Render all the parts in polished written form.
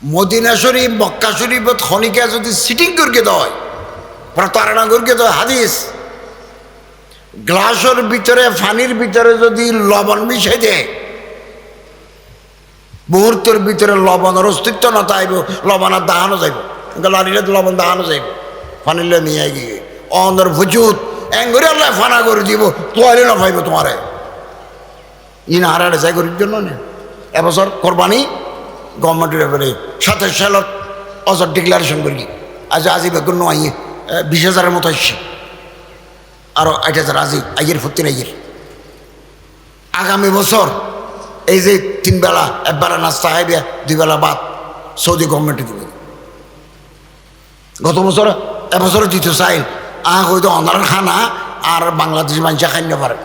Medina শরীফ মক্কা শরীফত খনিকা যদি sitting করকে দেয় প্রতারণা করকে দেয় হাদিস গ্লাসের ভিতরে পানির ভিতরে যদি লবণ মিশাই দেয় মুহূর্তের ভিতরে লবণের অস্তিত্ব না তাইব লবণের দাহানো যাইব লাড়িলে লবণ দাহানো যাইব পানিলে নিয়ে গিয়ে অন্দর ভুজুত এঙ্গরে আল্লাহ ফানা করে দিব তোয়ারে না পাইব তোমারে ইন হারারে যাই করির জন্য না এবছর কোরবানি গভর্নমেন্টের ব্যাপারে 27 সালত অজর ডিক্লারেশন করি আজ আজি বেগুন আইয়ে 20,000-এর মতো আসছে আরো 8,000 আজি আইয়ের ফুর্তি আইয়ের আগামী বছর এই যে 3 বেলা 1 বেলা নাস্তা খাইবে 2 বেলা ভাত সৌদি গভর্নমেন্টে দিবে গত বছর এবছর দিতে চাইল হয়তো অনার খানা আর বাংলাদেশি মানুষ খাই না পারে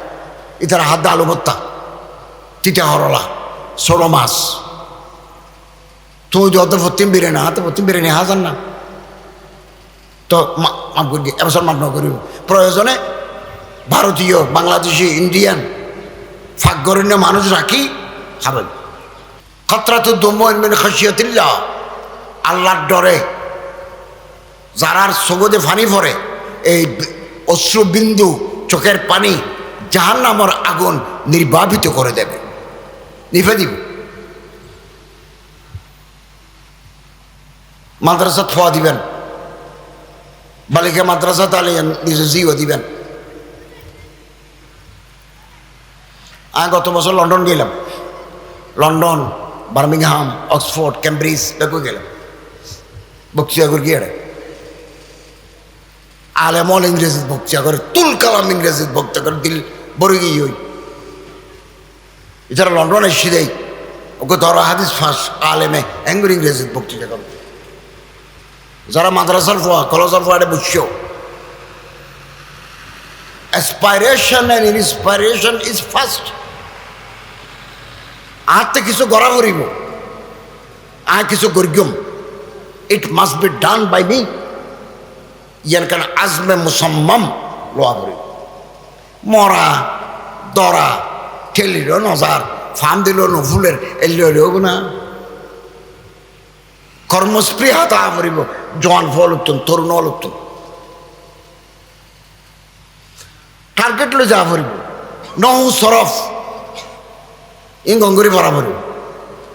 ইতার হাত দা আলু ভর্তা তিতা হরলা ছোটো মাছ তুই যত ভর্তিম বিরিয়ানি হাতে ভর্তিম বিরিয়ানি হাজার না তো মাফ করি এবছর মাফ না করিব প্রয়োজনে ভারতীয় বাংলাদেশি ইন্ডিয়ান ফাঁকগরণ্য মানুষ রাখি খাবেন খতরাত দমিন খাসিয়াতিল্লাহ আল্লাহর ডরে যারার সগদে ফানি পড়ে এই অশ্রুবিন্দু চোখের পানি জাহান্নামের আগুন নির্বাপিত করে দেবে নিভে দিব মাদ্রাসা থোয়া দিবেন বালিকা মাদ্রাসা তাহলে নিজে জিও দিবেন আমি গত বছর লন্ডন গেলাম লন্ডন বার্মিংহাম অক্সফোর্ড ক্যামব্রিজ দেখো গেলাম বক্তৃতা করে গিয়ে আলেমল ইংরেজি বক্তৃতা করে তুল কালাম ইংরেজি বক্তৃতা করে দিল বড় গিয়ে হই এছাড়া লন্ডন এসে দেয় ওকে ধরো হাদিস ফাঁস আলেমে এঙ্গুর ইংরেজি বক্তৃতা করে যারা মাদ্রাসার ফোয়া কলেজের ফোয়াটা বুঝছো aspiration and inspiration is first আতে কিছু গড়া করিব কিছু গরিগম it must be done by me ইয়ার কারণ আজমে মুসম্মাম লোয়া করিব মরা দরা ঠেলিল নজার ফার্ম দিল নফুলের এলিও না কর্মস্পৃহা তা করিব জোয়ান ফল উত্তম তরুণ ফল উত্তম টার্গেট লো যা করিব নহু সরফ ইঙ্গঙ্গুরি বরাবর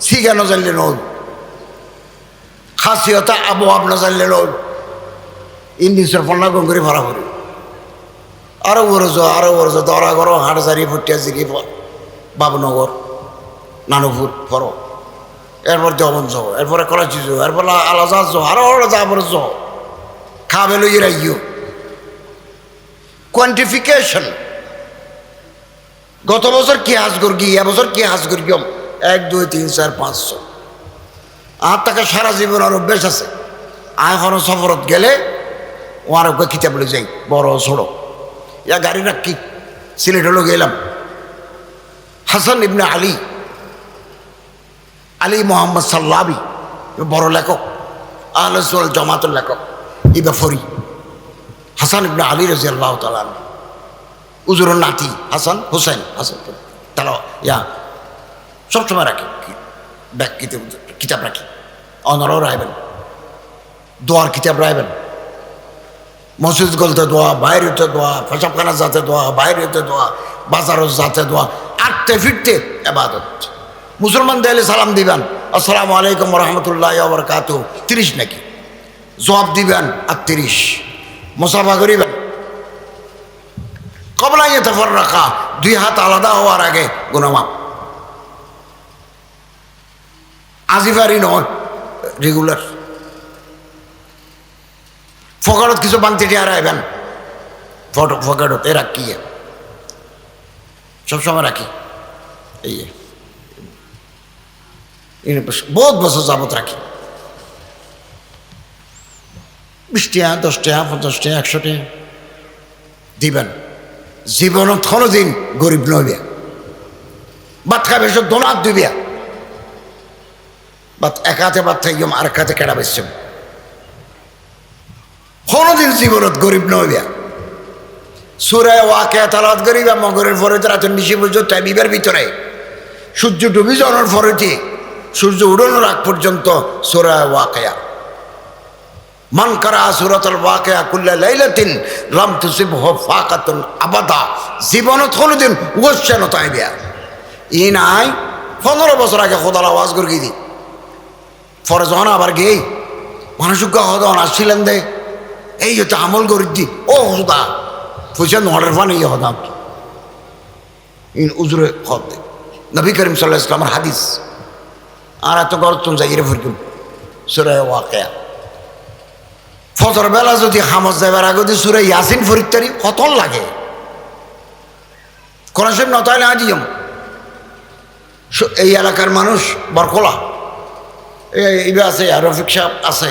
শিখা ন জানলে নল খাসিয়তা আবহাওয়া ন জানলে নল ইন্ডিসের ফলনা গঙ্গুরি বরাবর আরো বড় দরা করো হাটজারি ফুটিয়া জিরি বাবনগর নানুপুর ফর এরপর জবন যাও এরপরে করাচি যাও এরপর আলাদা যাও আরো যাবর যাও খাবে লই রাইও কোয়ান্টিফিকেশন গত বছর কি হাজ করগি এবছর কি হাজ করগি 1 2 3 4 500 আর টাকা সারা জীবন আর অভ্যেস আছে এখন সফরত গেলে ওর ওকে কিতাব বলে যাই বড় ছোড়ো ইয়া গাড়ি রাখি সিলেট হলো গেলাম হাসান ইবনে আলী মোহাম্মদ সাল্লাবি বড় লেখক আহলে সুন্নাত জামাতের লেখক ইবা ফরি হাসান ইবনে আলী রাদিয়াল্লাহু তাআলা উজুরের নাতি হাসান হুসাইন হাসান তারা ইয়া সবসময় রাখি ব্যাগ কিতাব রাখি অনারও রাখবেন দোয়ার কিতাব রাখবেন মসজিদ গলতে দোয়া বাইরেতে দোয়া পেশাবখানা যাতে দোয়া বাইরেতে দোয়া বাজারও যাতে দোয়া আটতে ফিরতে এবাদত মুসলমান দেয়ালে সালাম দিবেন আসসালামু আলাইকুম রহমতুল্লাহ বারাকাতু 30 নাকি জবাব দিবেন 38 মুসাফা করিবেন কবলা ইয়াতাফাররাকা 2 হাত আলাদা হওয়ার আগে গুনাহ আজিফারি নয় রেগুলার ফকারত কিছু বাংতি দিয়ে হারাইবেন ফকারত এ রাখি সবসময় রাখি এই বহুত বছর যাবত রাখি 20 টাকা 10 টাকা 50 টাকা 100 টাকা দিবেন জীবনত কোনোদিন গরিব নইবে ভাত খাবে সব দোনাত দিবে ভাত এক হাতে ভাত খাই আর এক হাতে কেডা বেসছে কোনোদিন জীবনত গরিব নইবে সূরা ওয়াকিয়া তেলাওয়াত করিবা মগরের পরে রাতের নিশি পর্যন্ত টাইমের ভিতরে সূর্য ডুবি যাওয়ার পরে সূর্য উড়ানোর আগ পর্যন্ত সূরা ওয়াকিয়া। মান কারা সূরাতুল ওয়াকিয়া কুল্লা লাইলাতিন লাম তুসিবহু ফাকাতুন আবাদা, জীবনত কোনোদিন ওয়াশানো তাইবিয়া ই নাই। 15 বছর আগে খোদার আওয়াজ করে গিয়ে পরে যখন আবার গেই মানুষকে হদন আসছিলেন দে এই হচ্ছে আমল করে দি ও হুদা পয়সা নড়ের পানি হদাম ইন উজরে হদ দে নবী করিম সাল্লাল্লাহু আলাইহি ওয়াসাল্লামের হাদিস। আর এত গর্তন যাইরে ফুরকুম সূরা ওয়াকিয়া। ফজর বেলা যদি হামজ যাবার আগে যদি সূরা ইয়াসিন ফরিত্তারি কত লাগে। কোরআন শরীফ নতাইলে আজিম এই এলাকার মানুষ বরকলা এইবার আছে, রফিক সাহেব আছে,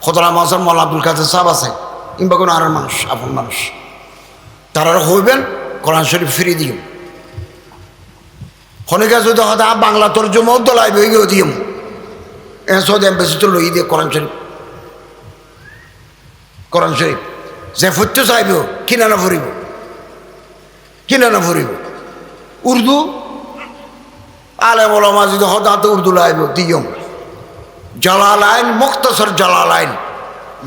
খোদরা মাসার মৌলা আব্দুল কাদের সাহেব আছে, কিংবা কোনো আর মানুষ আপন মানুষ তারা হইবেন কোরআন শরীফ ফিরিয়ে দিও। খনিকা যদি হয়তো বাংলা তর্জমাও দলাইবে গিয়েও দিম সৌদি এম্বাসি তো লই দিয়ে কোরআন শরীফ যে ফুটতে চাইবেও কিনা না ফুরিব উর্দু আলেম ওলামা যদি হঠাৎ উর্দু লাইব দিয়ম জালালাইন মুক্তসর জালালাইন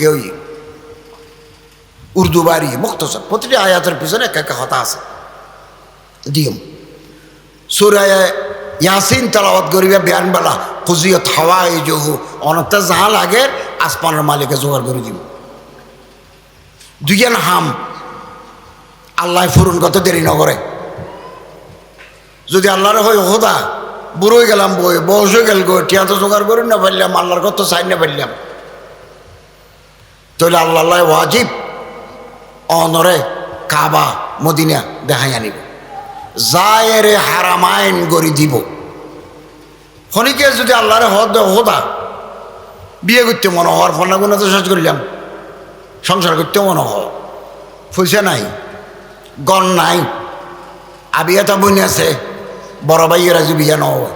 গেই উর্দু বাড়ি মুক্তসর প্রতিটি আয়াতের পিছনে এক এক হতা আছে দিয়ম। সূরা ইয়াসিন তেলাওয়াত করিবে বিয়ানবেলা খুজিয়ত হাওয়াই জহু অনতে যাহা লাগে আসমানের মালিকে জোগাড় করে দিব। দুইজন হাম আল্লাহ ফুরুন কত দেরি নগরে যদি আল্লাহর হয় হোদা বুড়ো গেলাম বয়স হয়ে গেল গো টিয়া তো জোগাড় করি না পারলাম আল্লাহর কত চাই না পারলাম তাহলে আল্লাহ ওয়াজিব অনরে কাবা মদিনা দেখাই আনিব জায়েরে হারামাইন গড়ি দিব। খনিকে যদি আল্লাহর হোদা বিয়ে করতে মনে হওয়ার ফোনা গুণা তো শেষ করিলাম সংসার করতে মনে হয় পয়সা নাই গণ নাই আবিয়াতা বই আছে বড় ভাইয়েরা যে বিয়া নয়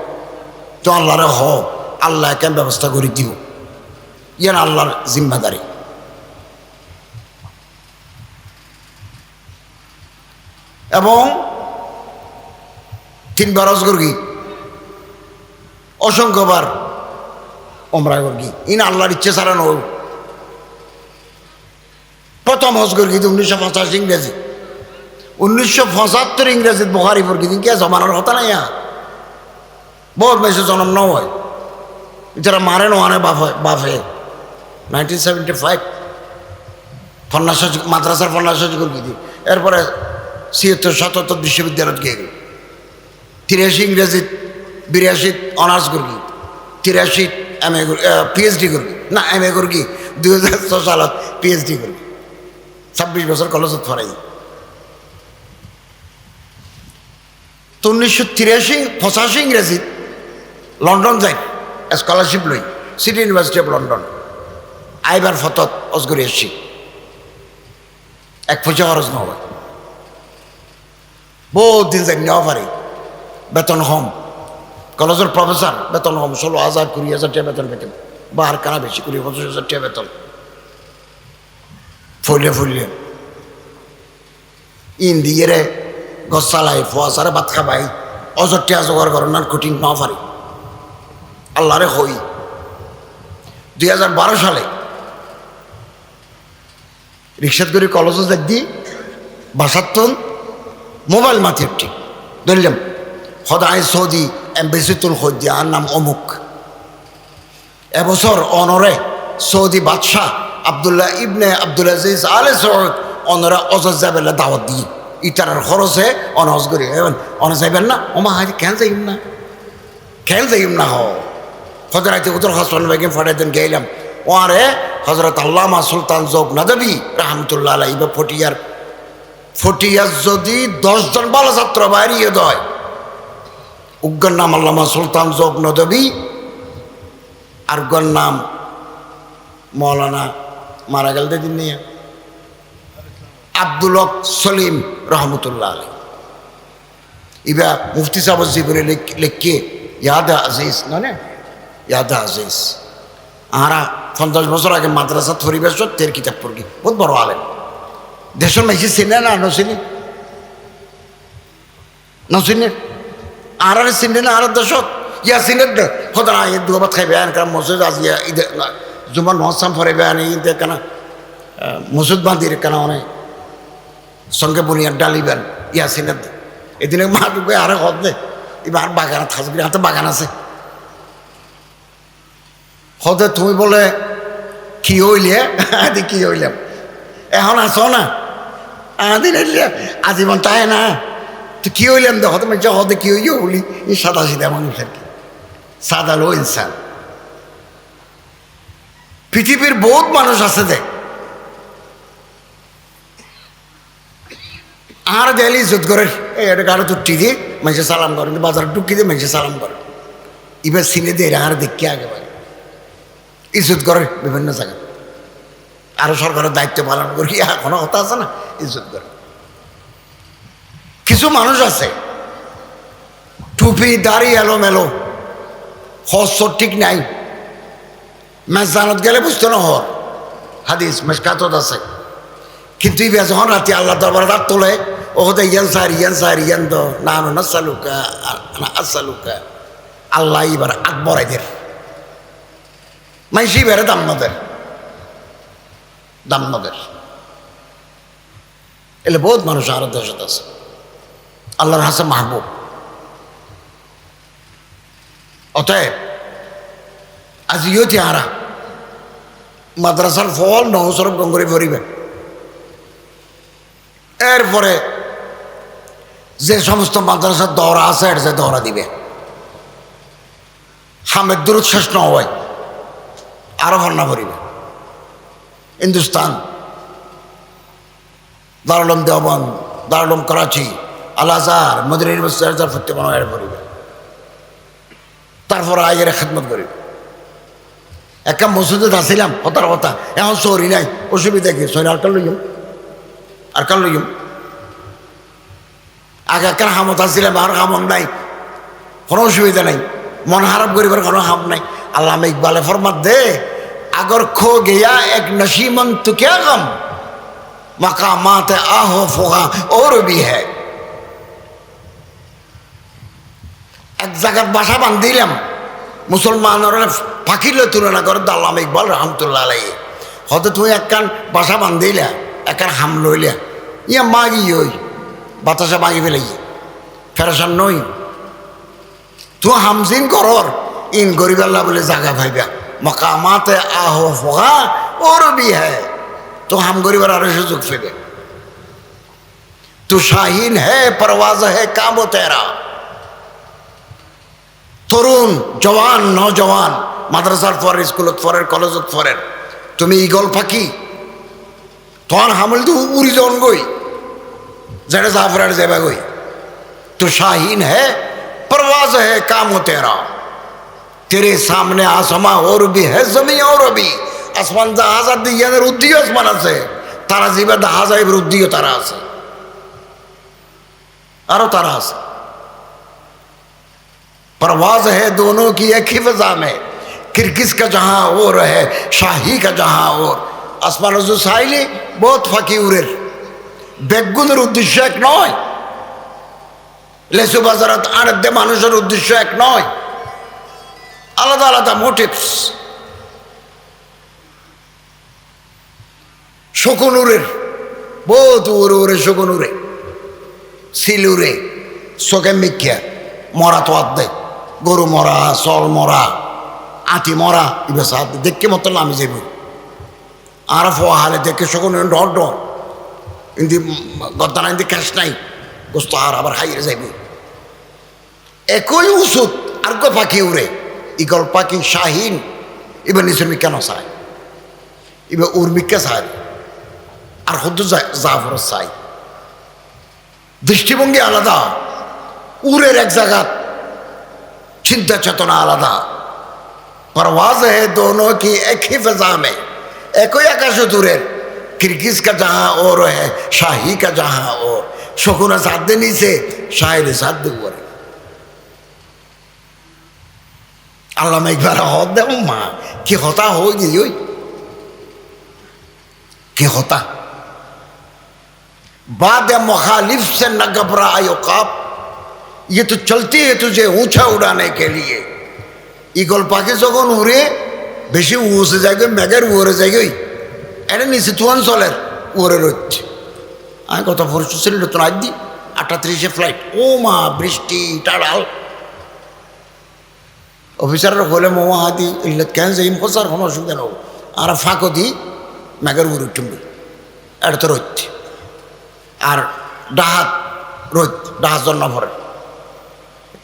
তো আল্লাহরে আল্লাহ কেন ব্যবস্থা করে দিব ইয়ান আল্লাহর জিম্মাদারি। এবং 3 বার হজ করগি অসংখ্যবার ওমরা করগি ইন আল্লাহর ইচ্ছে ছাড়া নয়। প্রথম হজ করগি 1985 ইংরেজি 1975 ইংরেজিত বুখারি পড়গি দিন কে জমানার কথা নাই বহুত বেশি জন্ম ন হয় যারা মারে নোয়ানে বাফে 1975 ফন্নাস মাদ্রাসার ফন্নাস করগি দিন এরপরে 76-77 বিশ্ববিদ্যালয়ত গিয়ে 83 ইংরেজিত 82 অনার্স করগি 83 MA PhD করগি না MA করগি 2006 সালত PhD করগি 26 বছর কলেজত ফরাই। তো 1983-85 ইংরেজিত লন্ডন যাই স্কলারশিপ লই সিটি ইউনিভার্সিটি অফ লন্ডন আইবার ফতত অজগরি এসছি 1 পয়সা খরচ নয় বহুত দিন যাই নেওয়া পারি বেতন কম কলেজের প্রফেসর বেতন কম 16,000 20,000 টাকা বেতন পেতেন বাহার কানা বেশি 20-25,000 টাকা বেতন ফুলে ইন্দিয়ে গছ চালাই ফুয়াশারে ভাত খাবাই অজটিয়া জোগাড় করার কঠিন না পারি আল্লাহরে হই। 2012 সালে রিক্সাত করে কলেজে যাই দি বাসাতন মোবাইল মাতি একটি ধরলাম সদায় সৌদি এম্বাসিতুল হজ্জা আর নাম অমুক। এবছর অনরে সৌদি বাদশাহ আবদুল্লাহ ইবনে আব্দুল আজিজ আলে সৌদ অনরা অজজ যাবেলা দাওয়াত দিয়ে ইটার খরচে অনহজ করি অন যাইবেন না ওমা হাজি কেন যাইম না হজর আইতে উত্তর হাসপাতাল বাইকে ফাটাইতেন গেলাম ও আরে হজরত আল্লামা সুলতান জব নাদবি রহমতুল্লাহ আলাই বা ফটিয়ার যদি 10 জন ভালো ছাত্র বাইরিয়ে দেয় উগ্র নাম আল্লামা সুলতান জব নদবী আর গর নাম মৌলানা মারা গেল দিন নিয়ে আব্দুল হক সলিম রহমতুল্লাহ আলী ইবা মুফতি সাহেব জীবনে লিখে ইয়াদা আজিজ না ইয়াদা আজিজ আরা 50 বছর আগে মাদ্রাসা পরিবেশ তের কিতাব পড়ি বহুত বড় আলেম দেশের মাইসি চিনে না নচিনে আর চিনে না আর দেশত ইয়াসিনের হতো না ঈদ দুবাত খাইবে কারণ মসজিদ আজ ঈদে জুমার নহসাম ফরাইবে আনি ঈদে কেন মসজিদ বান্ধির কেন অনেক সঙ্গে বুনিয়ার ডালিবেন ইয়াসিনের এদিনে মা ঢুকে আরে হদ দে এবার বাগান থাকবে হাতে বাগান আছে হদে তুমি বলে কি হইলে আদি কি হইলাম এখন আসো না আদিন আজীবন তাই না তো কি হইলাম দেখো তুমি হদে কি হইও বলি এই সাদা সিধা মানুষ আর কি সাদা লো ইনসান পৃথিবীর বহুত মানুষ আছে দেখ আর দেয়ালি ইজ্জত করে এটা গাড়ি তুটি দিয়ে মানুষে সালাম করে বাজারে ঢুকি দিয়ে মানুষে সালাম করে এবার সিনে দিয়ে আর দেখি আগে বাগে ইজ্জত করে বিভিন্ন জায়গায় আরো সরকারের দায়িত্ব পালন করি এখনো কথা আছে না ইজ্জত করে কিছু মানুষ আছে টুপি দাড়ি এলোমেলো হস ঠিক নাই মেজানত গেলে বুঝতো না হর হাদিস মেশকাতত আছে কিন্তু ইবে যখন রাতে আল্লাহ দরবারে রাত তোলে ওহদে ইয়ান দো না নাসালুকা না আসালুকা আল্লাহ এবার আকবর এদের মাইসি বেড়ে দাম নদের এলে বহুত মানুষ আরো দেশত আছে আল্লাহর হাসে মাহবুব অতএব আজ ইয়ে চেহারা মাদ্রাসার ফল নহসরব গঙ্গরে ভরিবে এরপরে যে সমস্ত মাদ্রাসার দৌড়া আছে এর যে দৌড়া দিবে হামের দূর শেষ ন হয় আরো ভর্ণা ভরিবে হিন্দুস্তান দারুলম দেওবন্দ দারুলম করাচি আল আজহার মদিনা ইউনিভার্সিটি ফতে বানায় ভরিবে তারপর আয়ের খেদমত করিবে একটা মসজিদে আসছিলাম কথার কথা এখন সরি নাই অসুবিধা কি সরি আর কাল লইম আগে একটা হামত আসছিলাম আর হামত নাই কোনো অসুবিধা নাই মন হারাপ করিবার কোনো হাম নাই আল্লামা ইকবালে ফরমাত দে अगर खो गया एक नशीमन तो क्या गम मकामात आहो फुहा और भी है এক জায়গার বাসা বান্ধিলাম মুসলমানরা ফাঁকিলে তুলনা করে আল্লামা ইকবাল রহমতুল্লাহ আলাইহি হয়তো তুই একখান বাসা বান্ধিলা একখান হাম লইলা ইয়া মাগি ওই বাতাসে মাগি ফেলাই ফেরেশান নই তুই হামজিন করর ইন গরিব আল্লাহ বলে জায়গা ভাইবা मकामात आहो फुहा और भी है तो हम गरीब सुजुग फेबे तू शाहीन है परवाज है काबो तेरा तरुण जवान नौजवान माद्रासार फर स्कूल फर कलेज फर तुम इगल फाँकी तहन हामल तो उड़ी जन गई जेड़े जाफरार जेबा गई तू शाहीन है परवाज है कामो तेरा तेरे सामने आसमां और भी है जमीन और भी आसमान जहाज दिए उद्दियो आसमान আছে তারা জীবে জাহাজ আইব উদ্দিও তারা আছে আরো তারা আছে परवाज है दोनों की एक ही फिजा में किरकिस का जहां और है शाही का जहां और आसमान जो साइली बहुत ফাঁকি উড়ের বেগুনের উদ্দেশ্য এক নয় লেসু বাজারত আনন্দে মানুষের উদ্দেশ্য এক নয় আলাদা আলাদা মোটিভস শকুনুরের বহুত উড়ে উড়ে শকুনুরে সিলুরে চোখে মিখিয়া মরা তো আদে গরু মরা চল মরা আটি মরা এবার সাথ দেখকে মতো নামি যাইব আর ফোয়ালে দেখে শকুনুর ডর ডর কিন্তু গদ্দানা কিন্তু ক্যাশ নাই গোস্ত আর আবার হাইরে যাইব একই ওষুধ আর গো পাখি উড়ে ইগল পাখি শাহিন এবার নিচুরমি কেন চায় এবার উর্মিককে চায় আর হদ্দু জাফর চাই দৃষ্টিভঙ্গি আলাদা উড়ের এক জায়গা চিন্তা চেতনা আলাদা परवाज है दोनों की एक ही फिजा में एक ही आकाश दूरेर किरगिज का जहां और है शाही का जहां और शकुना साधे नीचे शायर साधे ऊपर अल्लाह में एक बार हो दे माँ कि होता होगी योई कि होता बाद मुखालिफ से न घबरा आयो काप ये तो चलती है तुझे ऊंचा उड़ाने के लिए ইগল পাখি যখন উড়ে বেশি উঁচে যাবে মেঘের উড়ে যাবে এটা নিচে তুয়ান চলের উড়ে রচ্ছে আমি কত পরিষ্কার ছিল নতুন আজ দিই 8:30 ফ্লাইট ও মা বৃষ্টি টাড়াল অফিসাররা বলে মোয়া হাতি এগুলো কেন যাই ফসার কোনো অসুবিধা নেব আর ফাঁকো দিই মেঘের উড়ে উঠবে এটা তো রচ্ছে আর ডাহাত রোদ ডাহাত জন্য ভরে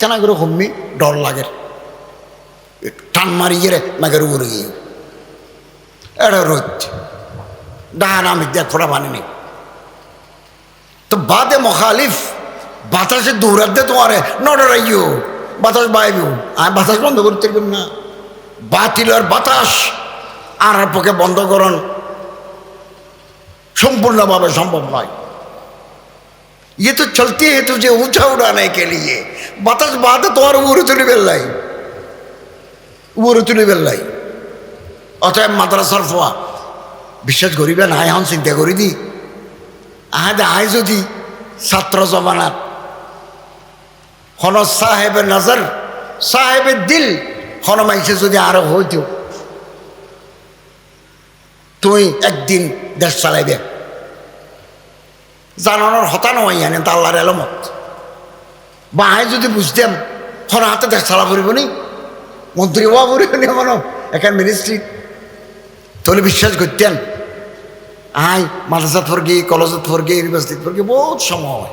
কেন করে হুম্মি ডর লাগে টান মারি গেলে মেঘের উপরে গিয়ে এটা রোদ ডাহান আমি দেখ ফোটা পানি নেই তো বাদে মখালিফ বাতাসে দৌড়াতে তোমার নডরাইও বাতাস বাইবেও আমি বাতাস বন্ধ করতে পারবেন না বাতিল আর বাতাস আর পক্ষে বন্ধ করন সম্পূর্ণভাবে সম্ভব নয় ये तो चलती है तुझे ऊंचा उड़ाने के लिए বাতাস বাদে তোমার উপরে তুলে বেল্লাই উপরে তুলে বেল্লাই অতএব মাদ্রাসার ফোয়া বিশ্বাস করিবে না এখন চিন্তা করি দি আয় যদি ছাত্র জমানাত হন সাহেবের নজর সাহেবের দিল হন মাইসে যদি আরো হইতো তুই একদিন দেশ চালাইবে জানানোর হতানো হয় জানেন তা আল্লাহর এলমত বা আয় যদি বুঝতাম হন হাতে দেশ চালা পড়িব নি মন্ত্রী হওয়া পড়িব নি মনো এখান মিনিস্ট্রি তাহলে বিশ্বাস করতেন আয় মাদ্রাসাত ফরগি কলেজত ফরগি ইউনিভার্সিটি ফরগি বহুত সময়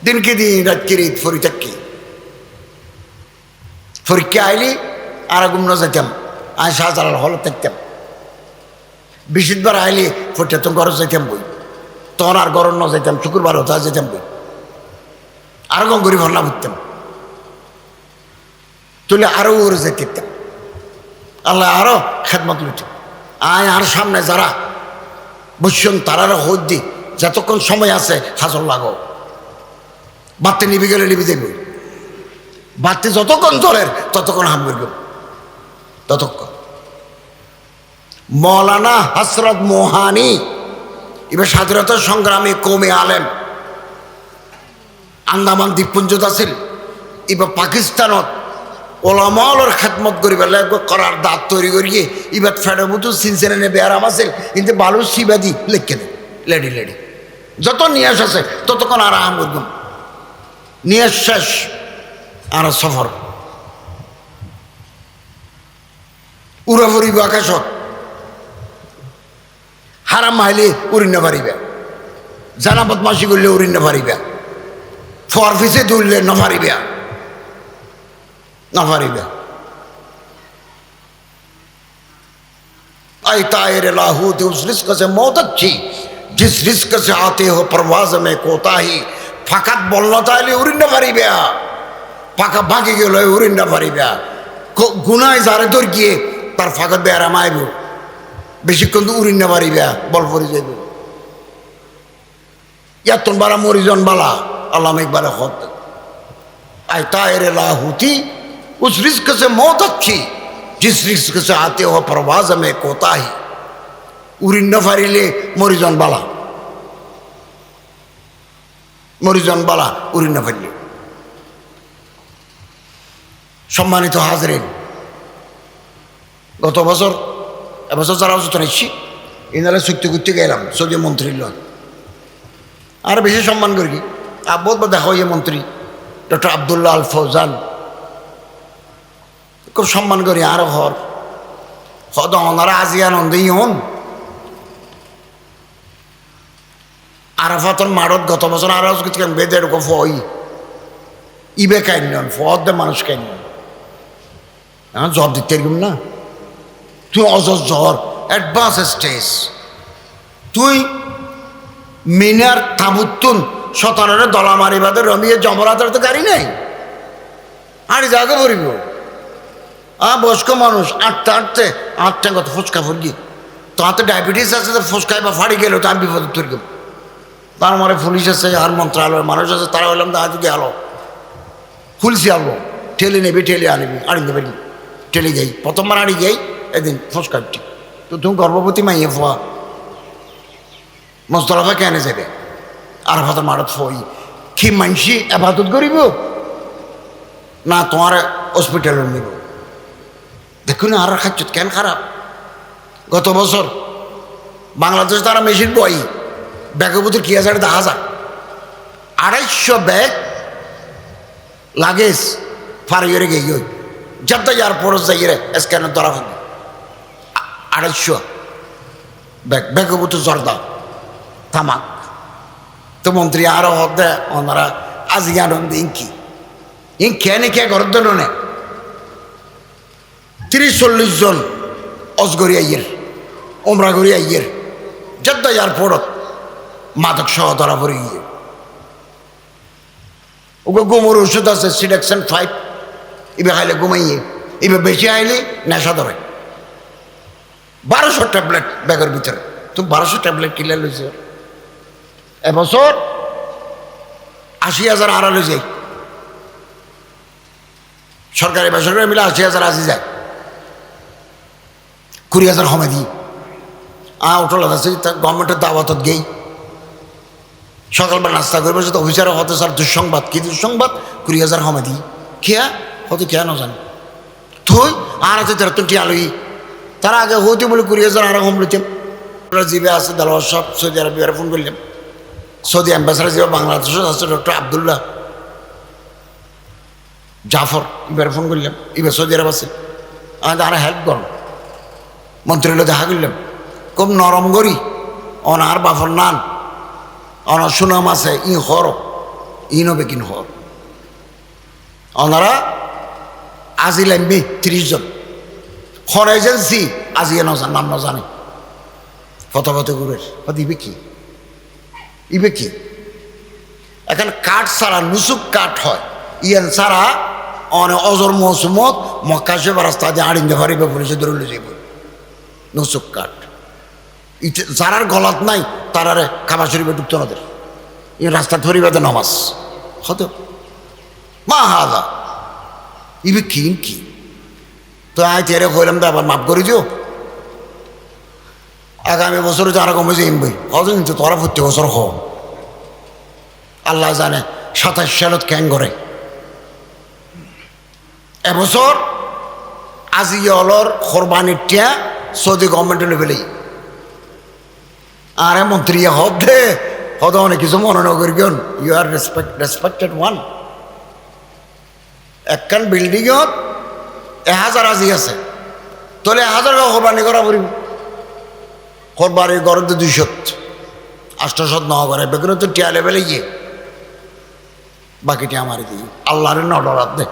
দিনকে দিন রাতকে রাত ফরি থাকি পরীক্ষা আইলি আর গুম না যেতাম আয় শাহজালাল হল থাকতাম বিশিতবার আইলি ফটে তো ঘর যেতাম বই তখন আর গরম ন যাইতাম শুক্রবার হতা যেতাম বই আর গঙ্গরি ভর্না বুঝতাম তুলে আরো ওর যেতাম আল্লাহ আরো খেদমত লুটে আয় আর সামনে যারা বসছেন তারারও হদ দি যতক্ষণ সময় আছে হাজর লাগো বাড়তে নিবি গেলে নিবি দেখব বাড়তে যতক্ষণ চলের ততক্ষণ হাম করব ততক্ষণ মৌলানা হসরত মোহানি এবার স্বাধীনতা সংগ্রামী কৌমে আলেম আন্দামান দ্বীপপুঞ্জত আছিল এবার পাকিস্তানত ওলামালর খেদমত করি পেলে করার দাঁত তৈরি করিয়ে এবার ফেডাবুতু সিনসেনে নেবে আরাম আছিল কিন্তু বালু শিবাদি লেখকে দেয় লেডি লেডি যত নিয়াস আছে ততক্ষণ আরাম করব নিয়াস শেষ আর সফর উড়া ফুরিব আকাশত হারাম মাইলে উড়িন পারিবে জানা বদমাসি করলে উড়িন পারিবে ফর ফিসে তুললে নপারিবে नफारिबे आई तायर लाहूत उस रिस्क से मौत अच्छी जिस रिस्क से आते हो परवाज में कोताही फाकत बोलना ताइले उड़िन पारिबे फाका भागी गेल उड़िन पारिबे गुनाय जारे दौड़ गিয়ে তার ফাকত বেয়ারাম আইব বেশিক্ষণ তো উড়িন পারিবে বল পড়ে যাইব ইয়াতন বারা মরিজন বালা আল্লাহ একবার হত आई तायर लाहूती उस रिस्क से मौत अच्छी जिस रिस्क से आते हो परवाज में कोताही उड़िन न पारिले मरिजन बाला उड़िन न पारिले सम्मानित हाजरीन गत बছর এবছর যারা আলোচনা এসেছি এনারা চুক্তি করতে গেলাম সৌদি মন্ত্রীর লোক আর বেশি সম্মান করি আর বহুত দেখা হয় মন্ত্রী ডক্টর আবদুল্লাহ আল ফৌজান খুব সম্মান করি আরো হর হদ ওনারা আজি আনন্দেই হন আরাফাতর মারত গত বছর আরো বেদে এরকম ফই ইবে কাইন ফদ দে মানুষ কাইন এখন জব দিতে এরকম না তুই অজর জ্বর অ্যাডভান্স স্টেজ তুই মিনার তাবুত্তুন শতানের দলা মারিবাদে রমিয়ে জমরাতের তো গাড়ি নেই হাঁড়ি জায়গা ভরিব বয়স্ক মানুষ আটটা কত ফুচকা ফুরগি তো হাতে ডায়াবেটিস আছে তো ফুচকায় বা ফাড়ি গেল তো আমি বিপদে তুলব তার মানে পুলিশ আছে আর মন্ত্রণালয়ের মানুষ আছে তারা হইলাম তা যদি আলো খুলছি আলো ঠেলে নেবে ঠেলে আনবি আনি দেবে ঠেলে যাই প্রথমবার আনি যাই এদিন ফুচকাটি তো তুমি গর্ভবতী মাইয়ে ফোয়া মস্তলাফা কেনে যাবে আর হাতে মারত ফই কি মানসি আবাদত করিব না তোমার হসপিটালে নিব। দেখুন আর খাচ্ছ কেন খারাপ। গত বছর বাংলাদেশে তারা মেশিন বই ব্যাগের ভিতরে কি আছে 10,000 250 ব্যাগ লাগেজ ফারিয়ে গিয়ে যত এয়ারপোর্ট যাইয়ে স্ক্যানার ধরা হবে 250 ব্যাগ ব্যাগের ভিতরে জর্দা তামাক। তো মন্ত্রী আরো হতে ওনারা আজকে আনন্দ ইঙ্কি খেয়ে খেয়ে ঘরের জন্য নে 30-40 জন অজগরি আইয়ের ওমরাগরি আইয়ের যত এয়ারপোর্টত মাদক সহ ধরা পড়ে গিয়ে ওকে ঘুমোর ওষুধ আছে সিডাকশন 5 এবার খাইলে ঘুমাইয়ে এবার বেশি আইলে নেশা ধরে 1200 ট্যাবলেট ব্যাগের ভিতরে। তুমি 1200 ট্যাবলেট কিনে লইছে এবছর 80,000 আড়া লই যায় সরকারি বেসরকারি মিলে 80,000 আসি যায় 20,000 কমে দিই ওটল আছে গভর্নমেন্টের দাওয়াতত গেই সকালবেলা নাস্তা করবে তো অফিসার হতে স্যার দুঃসংবাদ কি দুঃসংবাদ 20,000 কমে দিই খেয়া হতে খেয়া না জানি থই আর আছে তারা তো টিয়া লই তারা আগে হইতে বলে 20,000 আরো কম লইতেন। জিবে আছে দালাল সব সৌদি আরবিয়ারে ফোন করলাম সৌদি অ্যাম্বাসাডার জিবে বাংলাদেশের আছে ডক্টর আবদুল্লাহ জাফর এবার ফোন করলাম এবার সৌদি আরব আছে আর হেল্প করুন মন্ত্রীরা দেখা করলাম খুব নরম করি অনার বাফর নান অনার সুনাম আছে ই হর ই নবে কিন হর ওনারা আজি লাগবে 30 জন হর এজেন্সি আজি নাম না জানে ফতফতে ঘুরে ইবে কি ইবে কি এখন কাঠ ছাড়া নুসুক কাঠ হয় ইয়ান ছাড়া অনেক অজর মৌসুমত মক্কাশে রাস্তা দিয়ে আড়িন্দে পারিবে পুলিশে ধরে যাইব নুসুক কাঠ যারার গলাত নাই তারারে খাবার শরীফে ঢুকতো না এই রাস্তা ধরিবাদে নামাজ হতো মা হাদা ইবে কি তো আয় তেরে কইলাম তো আবার মাফ করে দিও আগামী বছরে যারা কমে যাইম বই হতো কিন্তু তোরা প্রত্যেক বছর হ আল্লাহ জানে 27 সালত ক্যাং করে এবছর আজি অলর কোরবানির টিয়া সৌদি গভর্নমেন্টে লেভেলে আরে মন্ত্রী হদে হদ অনেক কিছু মনে নগর গন ইউ আর রেসপেক্টেড ওয়ান একখান বিল্ডিংত 1000 আজি আছে তাহলে 1000 কোরবানি করা পড়িব কোরবানির গড়ে তো 200 800 ন করে বেগুন তো টিয়া লেভেলে গিয়ে বাকিটি আমার দিই আল্লাহর নডরাত দে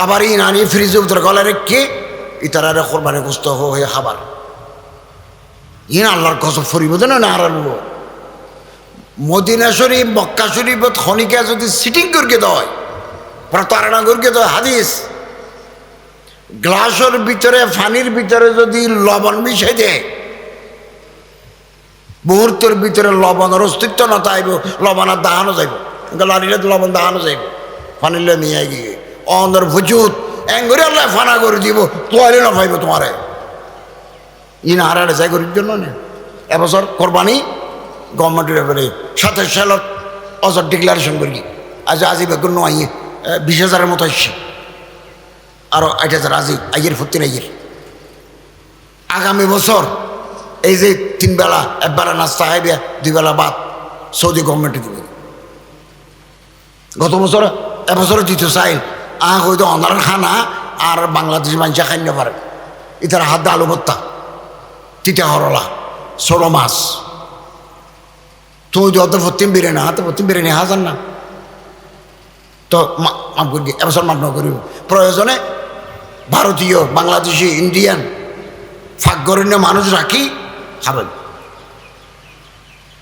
আবার ই নানি ফ্রিজে উত্তর গলা রেখে ইতারা কোরবানি গোস্ত হয়ে খাবার ইন আল্লাহর কসম ফরিব না না আর মদিনা শরীফ মক্কা শরীফ খনিকা যদি সিটিং করকে দেয় প্রতারণা করকে দেয় হাদিস গ্লাসের ভিতরে পানির ভিতরে যদি লবণ মিশাই দেয় মুহূর্তের ভিতরে লবণের অস্তিত্ব না তাইব লবণের দাহানো যাইব লাড়িলে লবণ দাহানো যাইব পানিলে নিয়ে গিয়ে অন্দর ভুজুত এঙ্গরে আল্লাহ ফানা করে দিব তোয়ারে না পাইব তোমারে ইন হারারে যাই করির জন্য না এবছর কোরবানি গভর্নমেন্টের ব্যাপারে 27 সালত অজর ডিক্লারেশন করি আজি বেগুন আইয়ে 20,000 মতো আসছে আরো 8,000 আজি আইয়ের ফুর্তি আইয়ের আগামী বছর এই যে 3 বেলা 1 বেলা নাস্তা খাইবে 2 বেলা ভাত সৌদি গভর্নমেন্টে দিবে গত বছর এবছর দিতে চাইল হয়তো অনার খানা আর বাংলাদেশি মানুষে খাই না পারে ইতার হাত আলু ভর্তা তিতা হরলা ছোট মাছ তুই যত ভর্তি বিরিয়ানি হাতে ভর্তি বিরিয়ানি হাজার না তো মাফ করি এবছর মাফ না করিব প্রয়োজনে ভারতীয় বাংলাদেশি ইন্ডিয়ান ফাঁকগরণ্য মানুষ রাখি খাবেন